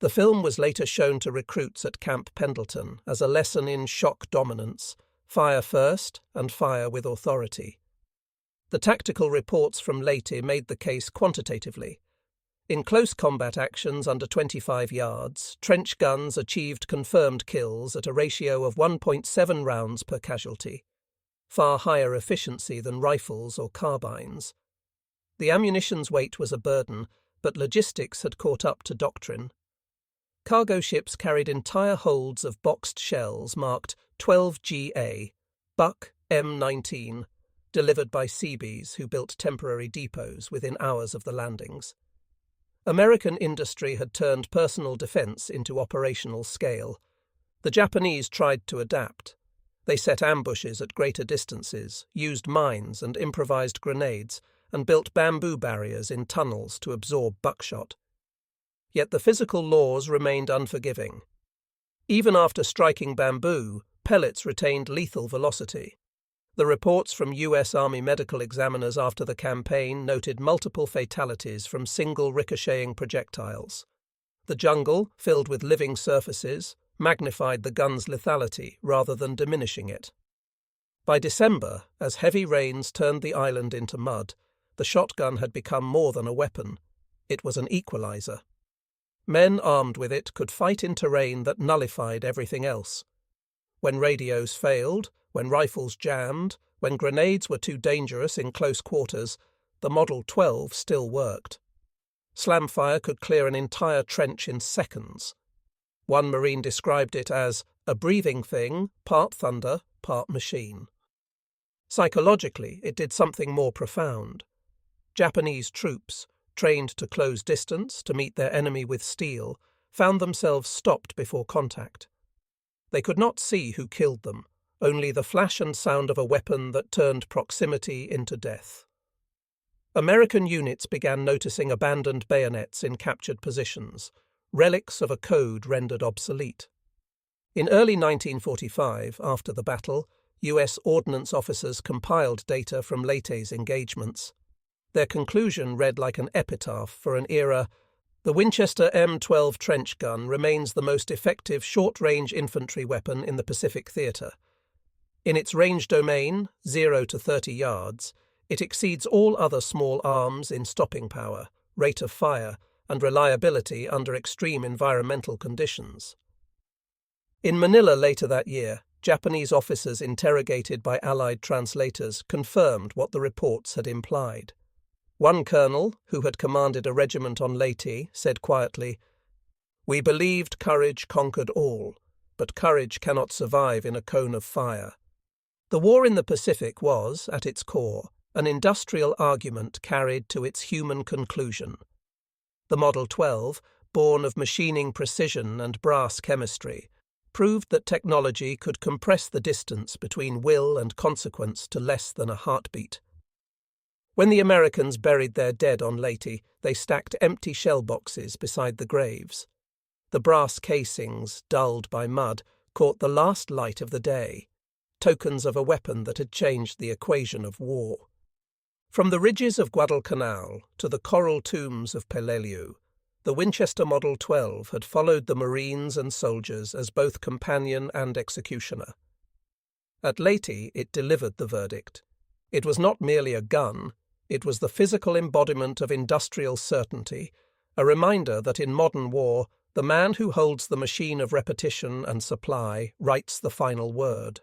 S1: The film was later shown to recruits at Camp Pendleton as a lesson in shock dominance, fire first and fire with authority. The tactical reports from Leyte made the case quantitatively. In close combat actions under 25 yards, trench guns achieved confirmed kills at a ratio of 1.7 rounds per casualty, far higher efficiency than rifles or carbines. The ammunition's weight was a burden, but logistics had caught up to doctrine. Cargo ships carried entire holds of boxed shells marked 12GA, Buck M19, delivered by Seabees who built temporary depots within hours of the landings. American industry had turned personal defense into operational scale. The Japanese tried to adapt. They set ambushes at greater distances, used mines and improvised grenades, and built bamboo barriers in tunnels to absorb buckshot. Yet the physical laws remained unforgiving. Even after striking bamboo, pellets retained lethal velocity. The reports from U.S. Army medical examiners after the campaign noted multiple fatalities from single ricocheting projectiles. The jungle, filled with living surfaces, magnified the gun's lethality rather than diminishing it. By December, as heavy rains turned the island into mud, the shotgun had become more than a weapon. It was an equalizer. Men armed with it could fight in terrain that nullified everything else. When radios failed, when rifles jammed, when grenades were too dangerous in close quarters, the Model 12 still worked. Slamfire could clear an entire trench in seconds. One Marine described it as a breathing thing, part thunder, part machine. Psychologically, it did something more profound. Japanese troops, trained to close distance, to meet their enemy with steel, found themselves stopped before contact. They could not see who killed them, only the flash and sound of a weapon that turned proximity into death. American units began noticing abandoned bayonets in captured positions, relics of a code rendered obsolete. In early 1945, after the battle, U.S. ordnance officers compiled data from Leyte's engagements. Their conclusion read like an epitaph for an era. The Winchester M12 trench gun remains the most effective short-range infantry weapon in the Pacific theatre. In its range domain, 0 to 30 yards, It exceeds all other small arms in stopping power, rate of fire, and reliability under extreme environmental conditions. In Manila later that year, Japanese officers interrogated by Allied translators confirmed what the reports had implied. One colonel, who had commanded a regiment on Leyte, said quietly, "We believed courage conquered all, but courage cannot survive in a cone of fire." The war in the Pacific was, at its core, an industrial argument carried to its human conclusion. The Model 12, born of machining precision and brass chemistry, proved that technology could compress the distance between will and consequence to less than a heartbeat. When the Americans buried their dead on Leyte, they stacked empty shell boxes beside the graves. The brass casings, dulled by mud, caught the last light of the day, tokens of a weapon that had changed the equation of war. From the ridges of Guadalcanal to the coral tombs of Peleliu, the Winchester Model 12 had followed the Marines and soldiers as both companion and executioner. At Leyte, it delivered the verdict. It was not merely a gun, it was the physical embodiment of industrial certainty, a reminder that in modern war, the man who holds the machine of repetition and supply writes the final word.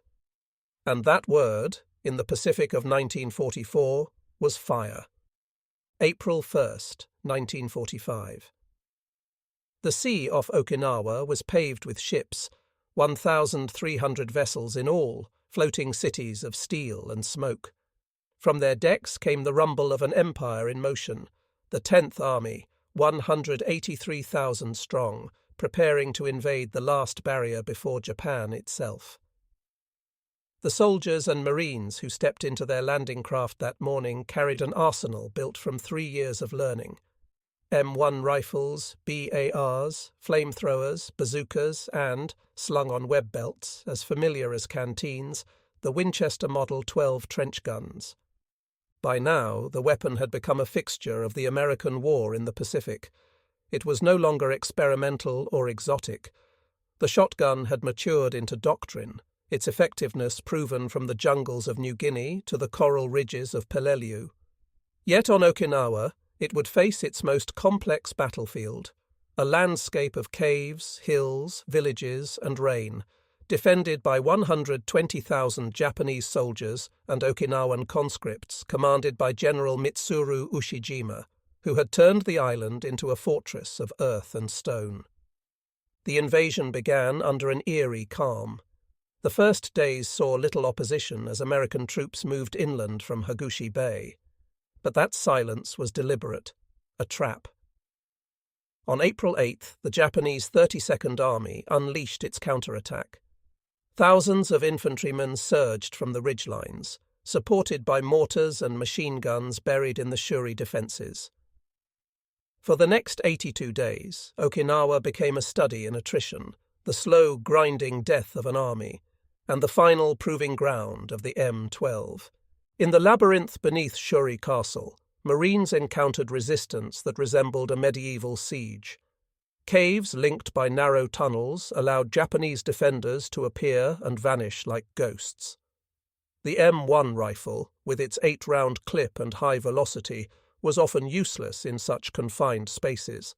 S1: And that word, in the Pacific of 1944, was fire. April 1st, 1945. The sea off Okinawa was paved with ships, 1,300 vessels in all, floating cities of steel and smoke. From their decks came the rumble of an empire in motion, the 10th Army, 183,000 strong, preparing to invade the last barrier before Japan itself. The soldiers and Marines who stepped into their landing craft that morning carried an arsenal built from 3 years of learning. M1 rifles, BARs, flamethrowers, bazookas, and, slung on web belts, as familiar as canteens, the Winchester Model 12 trench guns. By now, the weapon had become a fixture of the American war in the Pacific. It was no longer experimental or exotic. The shotgun had matured into doctrine, its effectiveness proven from the jungles of New Guinea to the coral ridges of Peleliu. Yet on Okinawa, it would face its most complex battlefield, a landscape of caves, hills, villages, and rain, defended by 120,000 Japanese soldiers and Okinawan conscripts commanded by General Mitsuru Ushijima, who had turned the island into a fortress of earth and stone. The invasion began under an eerie calm. The first days saw little opposition as American troops moved inland from Hagushi Bay. But that silence was deliberate, a trap. On April 8th, the Japanese 32nd Army unleashed its counterattack. Thousands of infantrymen surged from the ridgelines, supported by mortars and machine guns buried in the Shuri defences. For the next 82 days, Okinawa became a study in attrition, the slow, grinding death of an army, and the final proving ground of the M12. In the labyrinth beneath Shuri Castle, Marines encountered resistance that resembled a medieval siege. Caves linked by narrow tunnels allowed Japanese defenders to appear and vanish like ghosts. The M1 rifle, with its 8-round clip and high velocity, was often useless in such confined spaces.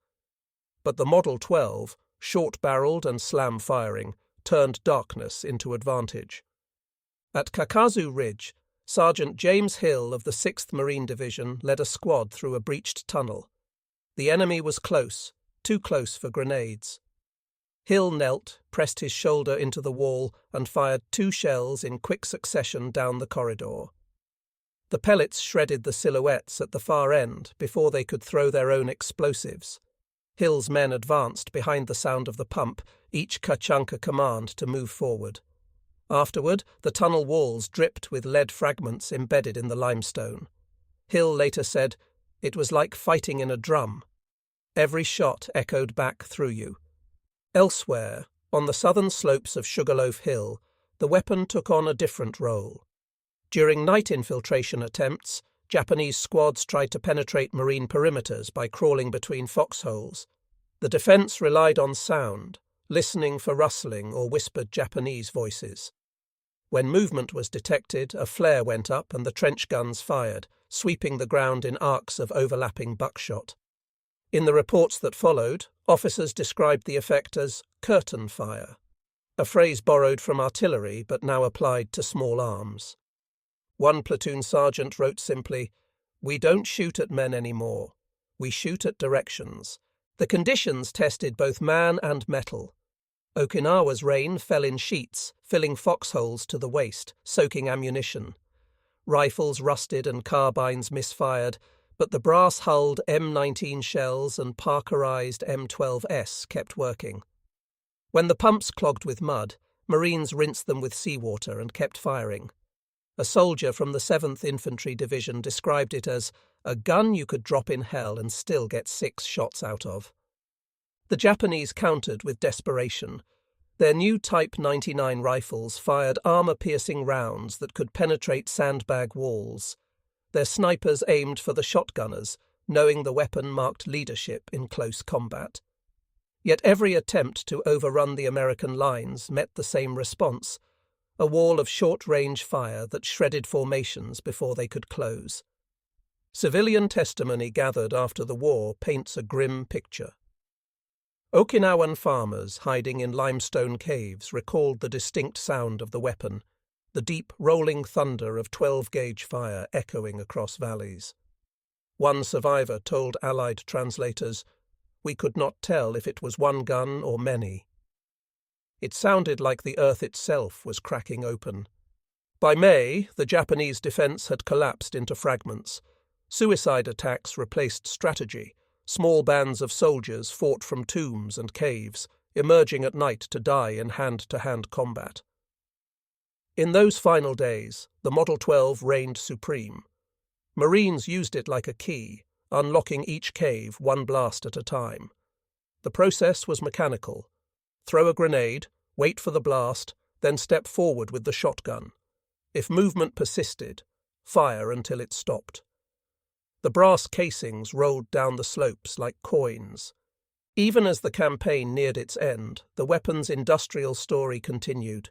S1: But the Model 12, short-barreled and slam-firing, turned darkness into advantage. At Kakazu Ridge, Sergeant James Hill of the 6th Marine Division led a squad through a breached tunnel. The enemy was close, too close for grenades. Hill knelt, pressed his shoulder into the wall, and fired 2 shells in quick succession down the corridor. The pellets shredded the silhouettes at the far end before they could throw their own explosives. Hill's men advanced behind the sound of the pump, each Kachanka command to move forward. Afterward, the tunnel walls dripped with lead fragments embedded in the limestone. Hill later said, "It was like fighting in a drum. Every shot echoed back through you." Elsewhere, on the southern slopes of Sugarloaf Hill, the weapon took on a different role. During night infiltration attempts, Japanese squads tried to penetrate marine perimeters by crawling between foxholes. The defense relied on sound, listening for rustling or whispered Japanese voices. When movement was detected, a flare went up and the trench guns fired, sweeping the ground in arcs of overlapping buckshot. In the reports that followed, officers described the effect as curtain fire, a phrase borrowed from artillery but now applied to small arms. One platoon sergeant wrote simply, "We don't shoot at men anymore. We shoot at directions." The conditions tested both man and metal. Okinawa's rain fell in sheets, filling foxholes to the waist, soaking ammunition. Rifles rusted and carbines misfired, but the brass-hulled M19 shells and Parkerized M12s kept working. When the pumps clogged with mud, Marines rinsed them with seawater and kept firing. A soldier from the 7th Infantry Division described it as a gun you could drop in hell and still get 6 shots out of. The Japanese countered with desperation. Their new Type 99 rifles fired armour-piercing rounds that could penetrate sandbag walls. Their snipers aimed for the shotgunners, knowing the weapon marked leadership in close combat. Yet every attempt to overrun the American lines met the same response, a wall of short-range fire that shredded formations before they could close. Civilian testimony gathered after the war paints a grim picture. Okinawan farmers hiding in limestone caves recalled the distinct sound of the weapon, the deep rolling thunder of 12-gauge fire echoing across valleys. One survivor told Allied translators, "We could not tell if it was one gun or many." It sounded like the earth itself was cracking open. By May, the Japanese defense had collapsed into fragments. Suicide attacks replaced strategy. Small bands of soldiers fought from tombs and caves, emerging at night to die in hand-to-hand combat. In those final days, the Model 12 reigned supreme. Marines used it like a key, unlocking each cave one blast at a time. The process was mechanical. Throw a grenade, wait for the blast, then step forward with the shotgun. If movement persisted, fire until it stopped. The brass casings rolled down the slopes like coins. Even as the campaign neared its end, the weapon's industrial story continued.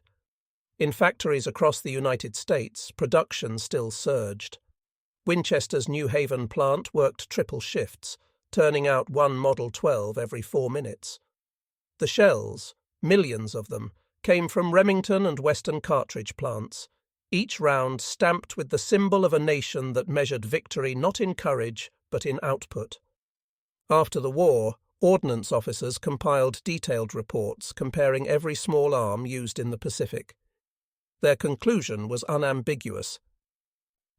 S1: In factories across the United States, production still surged. Winchester's New Haven plant worked triple shifts, turning out one Model 12 every 4 minutes. The shells, millions of them, came from Remington and Western Cartridge plants, each round stamped with the symbol of a nation that measured victory not in courage but in output. After the war, ordnance officers compiled detailed reports comparing every small arm used in the Pacific. Their conclusion was unambiguous.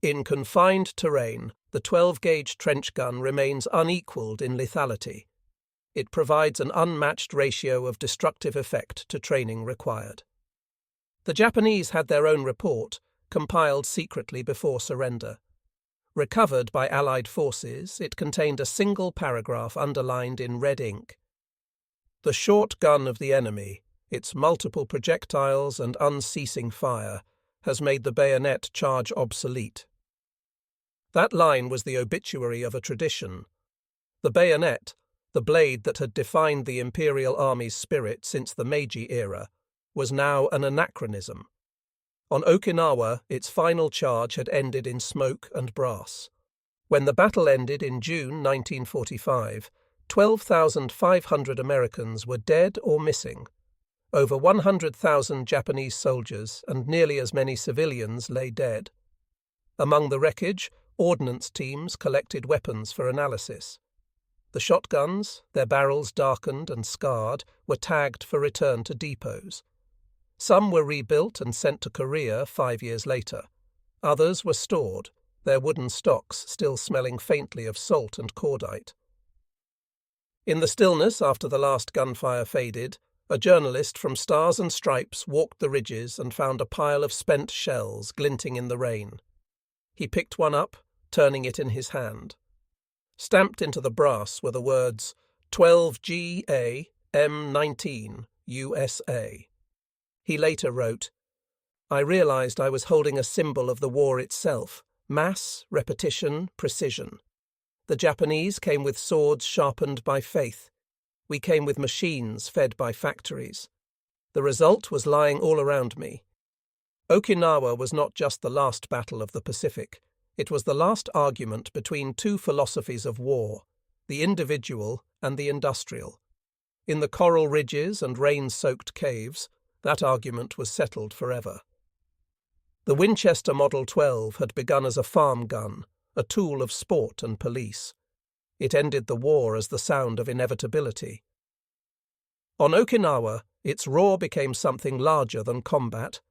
S1: In confined terrain, the 12-gauge trench gun remains unequalled in lethality. It provides an unmatched ratio of destructive effect to training required. The Japanese had their own report, compiled secretly before surrender. Recovered by Allied forces, it contained a single paragraph underlined in red ink. The short gun of the enemy, its multiple projectiles and unceasing fire, has made the bayonet charge obsolete. That line was the obituary of a tradition. The bayonet, the blade that had defined the Imperial Army's spirit since the Meiji era, was now an anachronism. On Okinawa, its final charge had ended in smoke and brass. When the battle ended in June 1945, 12,500 Americans were dead or missing. Over 100,000 Japanese soldiers and nearly as many civilians lay dead. Among the wreckage, ordnance teams collected weapons for analysis. The shotguns, their barrels darkened and scarred, were tagged for return to depots. Some were rebuilt and sent to Korea 5 years later. Others were stored, their wooden stocks still smelling faintly of salt and cordite. In the stillness after the last gunfire faded, a journalist from Stars and Stripes walked the ridges and found a pile of spent shells glinting in the rain. He picked one up, turning it in his hand. Stamped into the brass were the words 12GA M19 USA. He later wrote, "I realized I was holding a symbol of the war itself, mass, repetition, precision. The Japanese came with swords sharpened by faith. We came with machines fed by factories. The result was lying all around me. Okinawa was not just the last battle of the Pacific, it was the last argument between two philosophies of war, the individual and the industrial. In the coral ridges and rain-soaked caves, that argument was settled forever. The Winchester Model 12 had begun as a farm gun, a tool of sport and police. It ended the war as the sound of inevitability. On Okinawa, its roar became something larger than combat,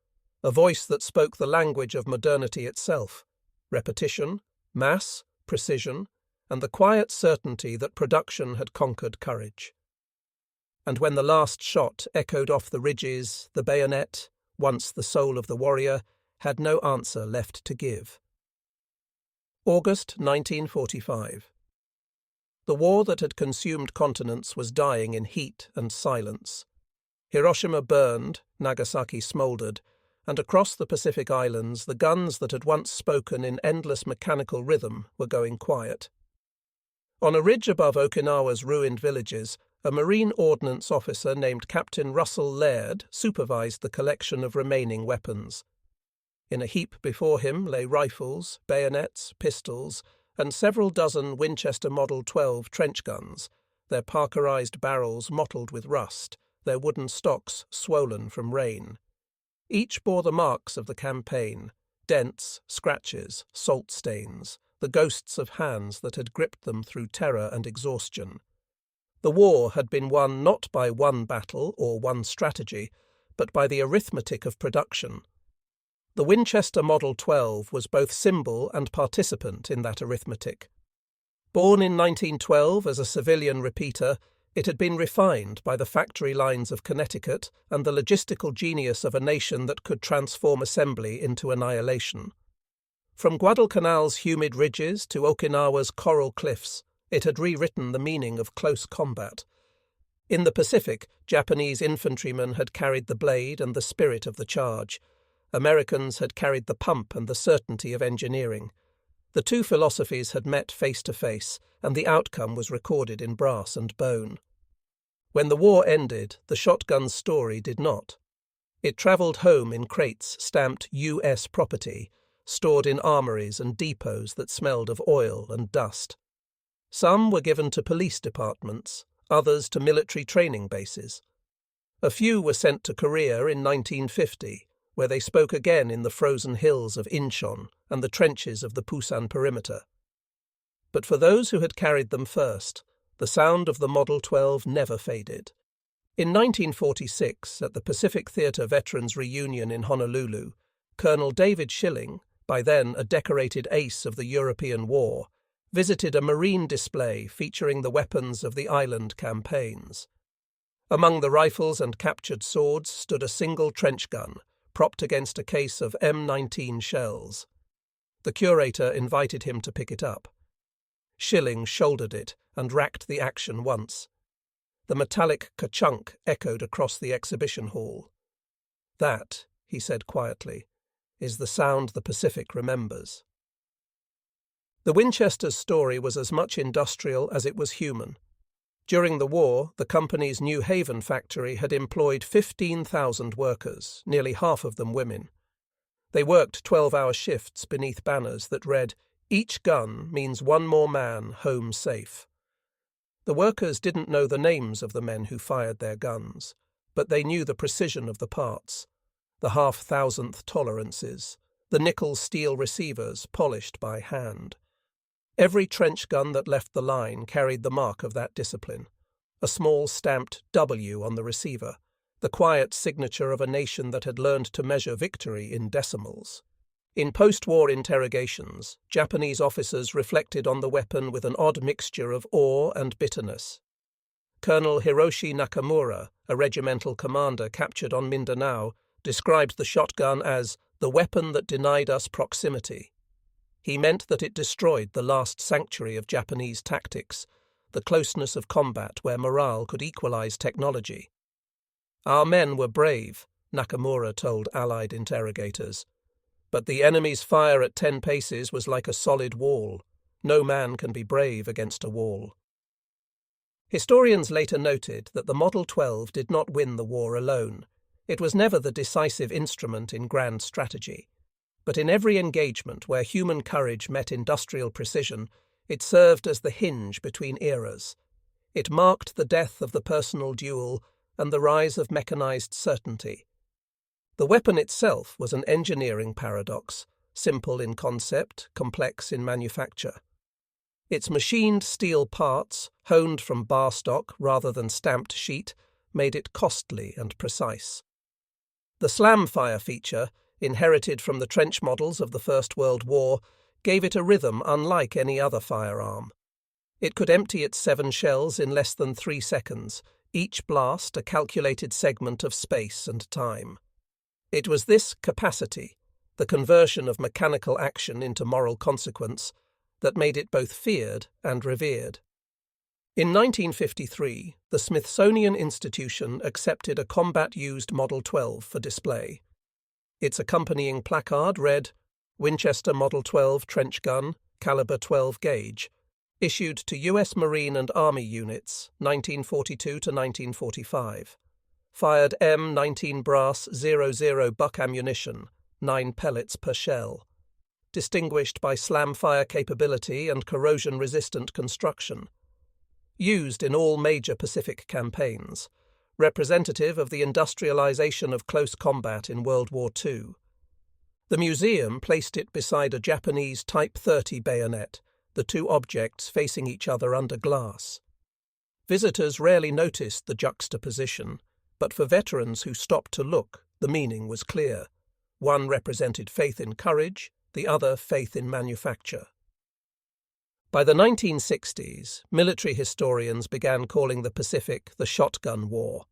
S1: a voice that spoke the language of modernity itself, repetition, mass, precision, and the quiet certainty that production had conquered courage. And when the last shot echoed off the ridges, the bayonet, once the soul of the warrior, had no answer left to give. August 1945. The war that had consumed continents was dying in heat and silence. Hiroshima burned, Nagasaki smouldered, and across the Pacific Islands the guns that had once spoken in endless mechanical rhythm were going quiet. On a ridge above Okinawa's ruined villages, a Marine Ordnance officer named Captain Russell Laird supervised the collection of remaining weapons. In a heap before him lay rifles, bayonets, pistols, and several dozen Winchester Model 12 trench guns, their parkerized barrels mottled with rust, their wooden stocks swollen from rain. Each bore the marks of the campaign, dents, scratches, salt stains, the ghosts of hands that had gripped them through terror and exhaustion. The war had been won not by one battle or one strategy, but by the arithmetic of production. The Winchester Model 12 was both symbol and participant in that arithmetic. Born in 1912 as a civilian repeater, it had been refined by the factory lines of Connecticut and the logistical genius of a nation that could transform assembly into annihilation. From Guadalcanal's humid ridges to Okinawa's coral cliffs, it had rewritten the meaning of close combat. In the Pacific, Japanese infantrymen had carried the blade and the spirit of the charge. Americans had carried the pump and the certainty of engineering. The two philosophies had met face to face, and the outcome was recorded in brass and bone. When the war ended, the shotgun's story did not. It travelled home in crates stamped U.S. property, stored in armories and depots that smelled of oil and dust. Some were given to police departments, others to military training bases. A few were sent to Korea in 1950, where they spoke again in the frozen hills of Incheon and the trenches of the Pusan perimeter. But for those who had carried them first, the sound of the Model 12 never faded. In 1946, at the Pacific Theatre Veterans Reunion in Honolulu, Colonel David Schilling, by then a decorated ace of the European War, visited a marine display featuring the weapons of the island campaigns. Among the rifles and captured swords stood a single trench gun, propped against a case of M19 shells. The curator invited him to pick it up. Schilling shouldered it and racked the action once. The metallic ka-chunk echoed across the exhibition hall. "That," he said quietly, "is the sound the Pacific remembers." The Winchester's story was as much industrial as it was human. During the war, the company's New Haven factory had employed 15,000 workers, nearly half of them women. They worked 12-hour shifts beneath banners that read, "Each gun means one more man home safe." The workers didn't know the names of the men who fired their guns, but they knew the precision of the parts, the half-thousandth tolerances, the nickel-steel receivers polished by hand. Every trench gun that left the line carried the mark of that discipline, a small stamped W on the receiver, the quiet signature of a nation that had learned to measure victory in decimals. In post-war interrogations, Japanese officers reflected on the weapon with an odd mixture of awe and bitterness. Colonel Hiroshi Nakamura, a regimental commander captured on Mindanao, described the shotgun as the weapon that denied us proximity. He meant that it destroyed the last sanctuary of Japanese tactics, the closeness of combat where morale could equalize technology. "Our men were brave," Nakamura told Allied interrogators, "but the enemy's fire at 10 paces was like a solid wall. No man can be brave against a wall." Historians later noted that the Model 12 did not win the war alone. It was never the decisive instrument in grand strategy, but in every engagement where human courage met industrial precision, it served as the hinge between eras. It marked the death of the personal duel and the rise of mechanized certainty. The weapon itself was an engineering paradox, simple in concept, complex in manufacture. Its machined steel parts, honed from bar stock rather than stamped sheet, made it costly and precise. The slam fire feature, inherited from the trench models of the First World War, gave it a rhythm unlike any other firearm. It could empty its 7 shells in less than 3 seconds, each blast a calculated segment of space and time. It was this capacity, the conversion of mechanical action into moral consequence, that made it both feared and revered. In 1953, the Smithsonian Institution accepted a combat-used Model 12 for display. Its accompanying placard read, Winchester Model 12 trench gun, caliber 12 gauge, issued to U.S. Marine and Army units, 1942 to 1945. Fired M19 brass 00 buck ammunition, 9 pellets per shell. Distinguished by slam fire capability and corrosion-resistant construction. Used in all major Pacific campaigns, representative of the industrialization of close combat in World War II. The museum placed it beside a Japanese Type 30 bayonet, the two objects facing each other under glass. Visitors rarely noticed the juxtaposition, but for veterans who stopped to look, the meaning was clear. One represented faith in courage, the other faith in manufacture. By the 1960s, military historians began calling the Pacific the Shotgun War,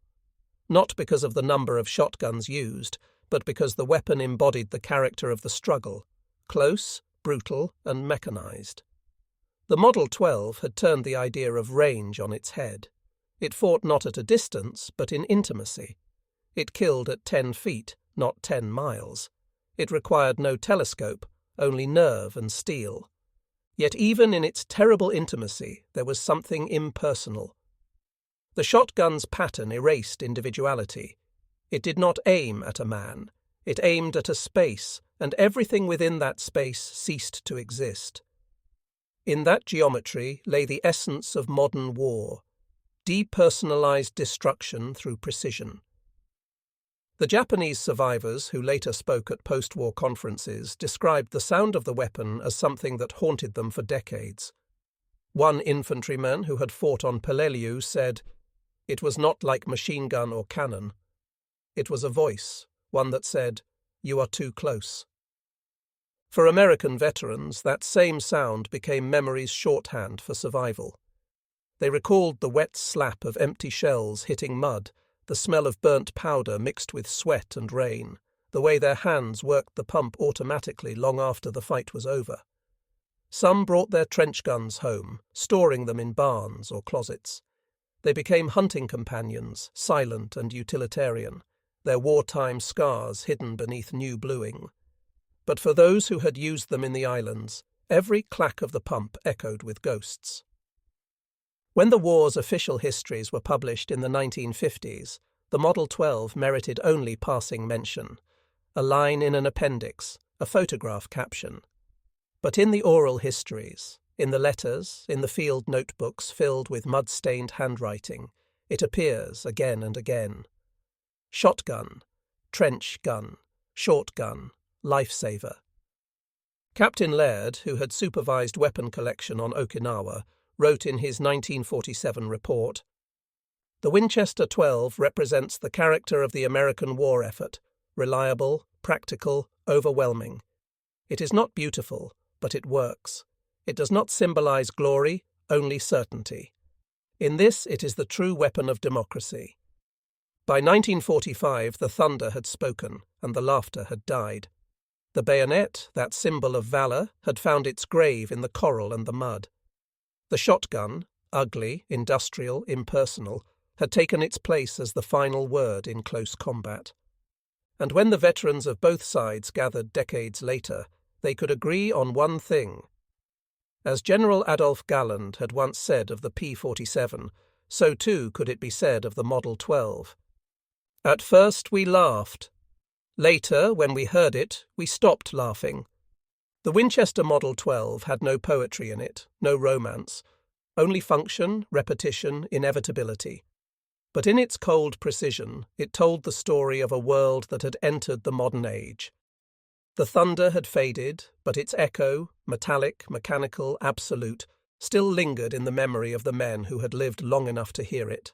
S1: not because of the number of shotguns used, but because the weapon embodied the character of the struggle, close, brutal, and mechanized. The Model 12 had turned the idea of range on its head. It fought not at a distance, but in intimacy. It killed at 10 feet, not 10 miles. It required no telescope, only nerve and steel. Yet even in its terrible intimacy, there was something impersonal. The shotgun's pattern erased individuality. It did not aim at a man. It aimed at a space, and everything within that space ceased to exist. In that geometry lay the essence of modern war, depersonalized destruction through precision. The Japanese survivors who later spoke at post-war conferences described the sound of the weapon as something that haunted them for decades. One infantryman who had fought on Peleliu said, "It was not like machine gun or cannon. It was a voice, one that said, 'You are too close.'" For American veterans, that same sound became memory's shorthand for survival. They recalled the wet slap of empty shells hitting mud, the smell of burnt powder mixed with sweat and rain, the way their hands worked the pump automatically long after the fight was over. Some brought their trench guns home, storing them in barns or closets. They became hunting companions, silent and utilitarian, their wartime scars hidden beneath new bluing. But for those who had used them in the islands, every clack of the pump echoed with ghosts. When the war's official histories were published in the 1950s, the Model 12 merited only passing mention, a line in an appendix, a photograph caption. But in the oral histories, in the letters, in the field notebooks filled with mud-stained handwriting, it appears again and again. Shotgun, trench gun, shortgun, lifesaver. Captain Laird, who had supervised weapon collection on Okinawa, wrote in his 1947 report, "The Winchester 12 represents the character of the American war effort, reliable, practical, overwhelming. It is not beautiful, but it works. It does not symbolize glory, only certainty. In this it is the true weapon of democracy." By 1945 the thunder had spoken, and the laughter had died. The bayonet, that symbol of valor, had found its grave in the coral and the mud. The shotgun, ugly, industrial, impersonal, had taken its place as the final word in close combat. And when the veterans of both sides gathered decades later, they could agree on one thing. As General Adolf Galland had once said of the P-47, so too could it be said of the Model 12. At first we laughed. Later, when we heard it, we stopped laughing. The Winchester Model 12 had no poetry in it, no romance, only function, repetition, inevitability. But in its cold precision, it told the story of a world that had entered the modern age. The thunder had faded, but its echo, metallic, mechanical, absolute, still lingered in the memory of the men who had lived long enough to hear it.